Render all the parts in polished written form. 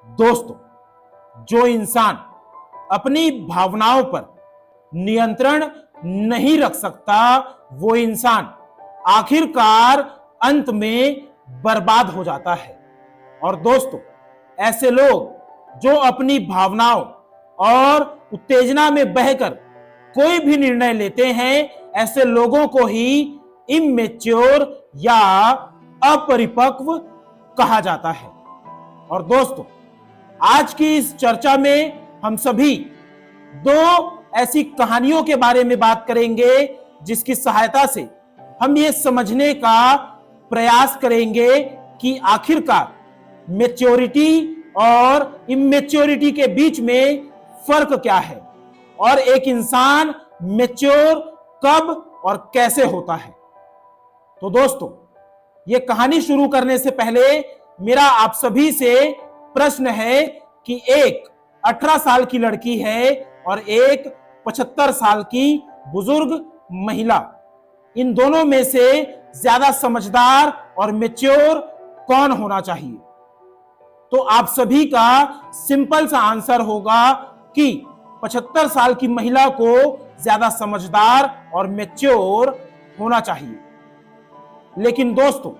दोस्तों, जो इंसान अपनी भावनाओं पर नियंत्रण नहीं रख सकता, वो इंसान आखिरकार अंत में बर्बाद हो जाता है। और दोस्तों, ऐसे लोग जो अपनी भावनाओं और उत्तेजना में बहकर कोई भी निर्णय लेते हैं, ऐसे लोगों को ही इमैच्योर या अपरिपक्व कहा जाता है। और दोस्तों, आज की इस चर्चा में हम सभी दो ऐसी कहानियों के बारे में बात करेंगे जिसकी सहायता से हम ये समझने का प्रयास करेंगे कि आखिरकार मैच्योरिटी और इमैच्योरिटी के बीच में फर्क क्या है और एक इंसान मैच्योर कब और कैसे होता है। तो दोस्तों, ये कहानी शुरू करने से पहले मेरा आप सभी से प्रश्न है कि एक 18 साल की लड़की है और एक 75 साल की बुजुर्ग महिला, इन दोनों में से ज्यादा समझदार और मैच्योर कौन होना चाहिए? तो आप सभी का सिंपल सा आंसर होगा कि 75 साल की महिला को ज्यादा समझदार और मैच्योर होना चाहिए। लेकिन दोस्तों,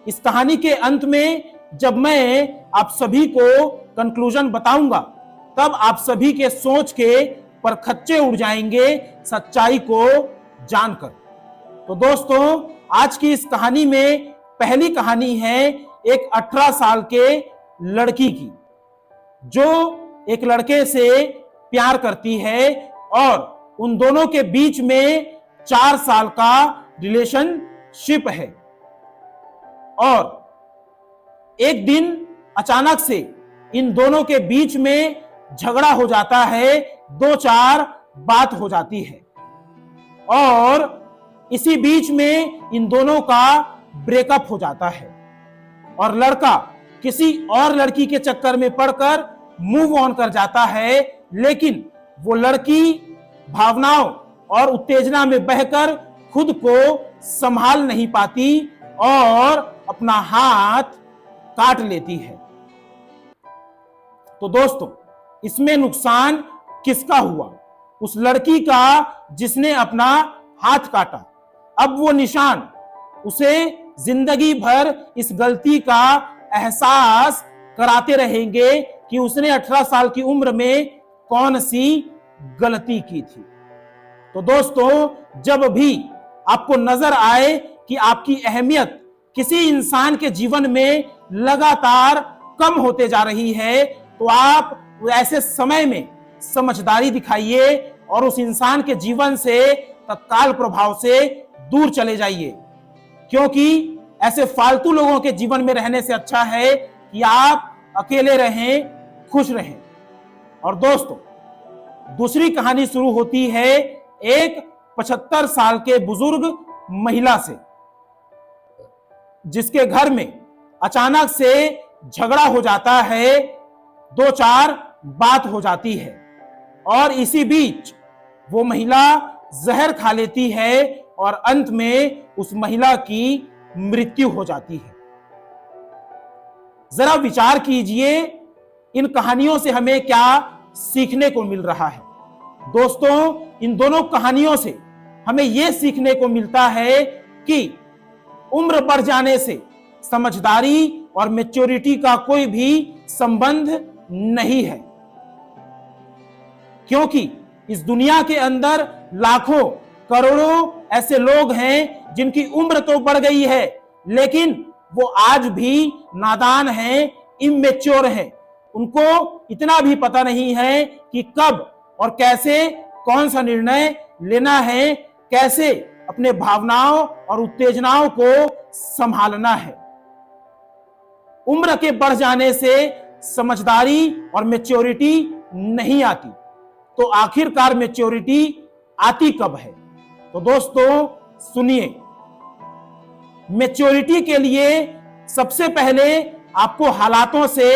इस कहानी के अंत में जब मैं आप सभी को कंक्लूजन बताऊंगा, तब आप सभी के सोच के परखच्चे उड़ जाएंगे सच्चाई को जानकर। तो दोस्तों, आज की इस कहानी में पहली कहानी है एक 18 साल के लड़की की, जो एक लड़के से प्यार करती है और उन दोनों के बीच में 4 साल का रिलेशनशिप है। और एक दिन अचानक से इन दोनों के बीच में झगड़ा हो जाता है, 2-4 बात हो जाती है और इसी बीच में इन दोनों का ब्रेकअप हो जाता है और लड़का किसी और लड़की के चक्कर में पड़कर मूव ऑन कर जाता है। लेकिन वो लड़की भावनाओं और उत्तेजना में बहकर खुद को संभाल नहीं पाती और अपना हाथ काट लेती है। तो दोस्तों, इसमें नुकसान किसका हुआ? उस लड़की का जिसने अपना हाथ काटा। अब वो निशान उसे जिंदगी भर इस गलती का एहसास कराते रहेंगे कि उसने 18 साल की उम्र में कौन सी गलती की थी। तो दोस्तों, जब भी आपको नजर आए कि आपकी अहमियत किसी इंसान के जीवन में लगातार कम होते जा रही है, तो आप ऐसे समय में समझदारी दिखाइए और उस इंसान के जीवन से तत्काल प्रभाव से दूर चले जाइए, क्योंकि ऐसे फालतू लोगों के जीवन में रहने से अच्छा है कि आप अकेले रहें, खुश रहें। और दोस्तों, दूसरी कहानी शुरू होती है एक 75 साल के बुजुर्ग महिला से, जिसके घर में अचानक से झगड़ा हो जाता है, 2-4 बात हो जाती है और इसी बीच वो महिला जहर खा लेती है और अंत में उस महिला की मृत्यु हो जाती है। जरा विचार कीजिए, इन कहानियों से हमें क्या सीखने को मिल रहा है? दोस्तों, इन दोनों कहानियों से हमें यह सीखने को मिलता है कि उम्र बढ़ जाने से समझदारी और मैच्योरिटी का कोई भी संबंध नहीं है, क्योंकि इस दुनिया के अंदर लाखों करोड़ों ऐसे लोग हैं जिनकी उम्र तो बढ़ गई है, लेकिन वो आज भी नादान हैं, इमैच्योर हैं। उनको इतना भी पता नहीं है कि कब और कैसे कौन सा निर्णय लेना है, कैसे अपने भावनाओं और उत्तेजनाओं को संभालना है। उम्र के बढ़ जाने से समझदारी और मैच्योरिटी नहीं आती, तो आखिरकार मैच्योरिटी आती कब है? तो दोस्तों सुनिए, मैच्योरिटी के लिए सबसे पहले आपको हालातों से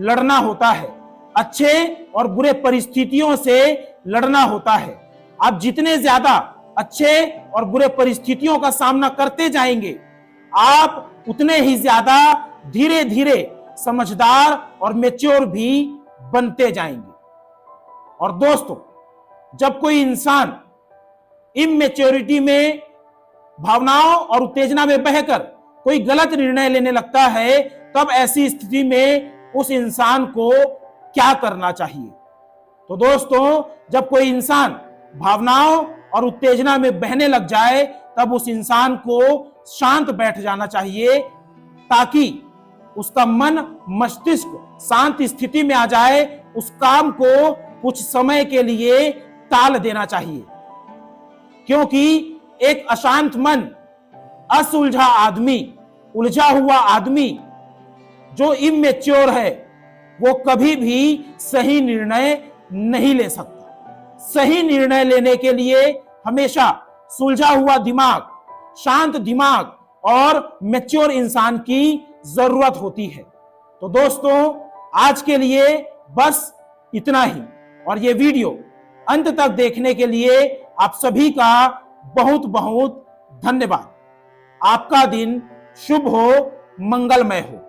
लड़ना होता है, अच्छे और बुरे परिस्थितियों से लड़ना होता है। आप जितने ज्यादा अच्छे और बुरे परिस्थितियों का सामना करते जाएंगे, आप उतने ही ज्यादा धीरे धीरे समझदार और मैच्योर भी बनते जाएंगे। और दोस्तों, जब कोई इंसान इमेच्योरिटी में, भावनाओं और उत्तेजना में बहकर कोई गलत निर्णय लेने लगता है, तब ऐसी स्थिति में उस इंसान को क्या करना चाहिए? तो दोस्तों, जब कोई इंसान भावनाओं और उत्तेजना में बहने लग जाए, तब उस इंसान को शांत बैठ जाना चाहिए, ताकि उसका मन मस्तिष्क शांत स्थिति में आ जाए। उस काम को कुछ समय के लिए टाल देना चाहिए, क्योंकि एक अशांत मन, असुलझा आदमी, उलझा हुआ आदमी जो इमेच्योर है, वो कभी भी सही निर्णय नहीं ले सकता। सही निर्णय लेने के लिए हमेशा सुलझा हुआ दिमाग, शांत दिमाग और मैच्योर इंसान की जरूरत होती है। तो दोस्तों, आज के लिए बस इतना ही, और ये वीडियो अंत तक देखने के लिए आप सभी का बहुत बहुत धन्यवाद। आपका दिन शुभ हो, मंगलमय हो।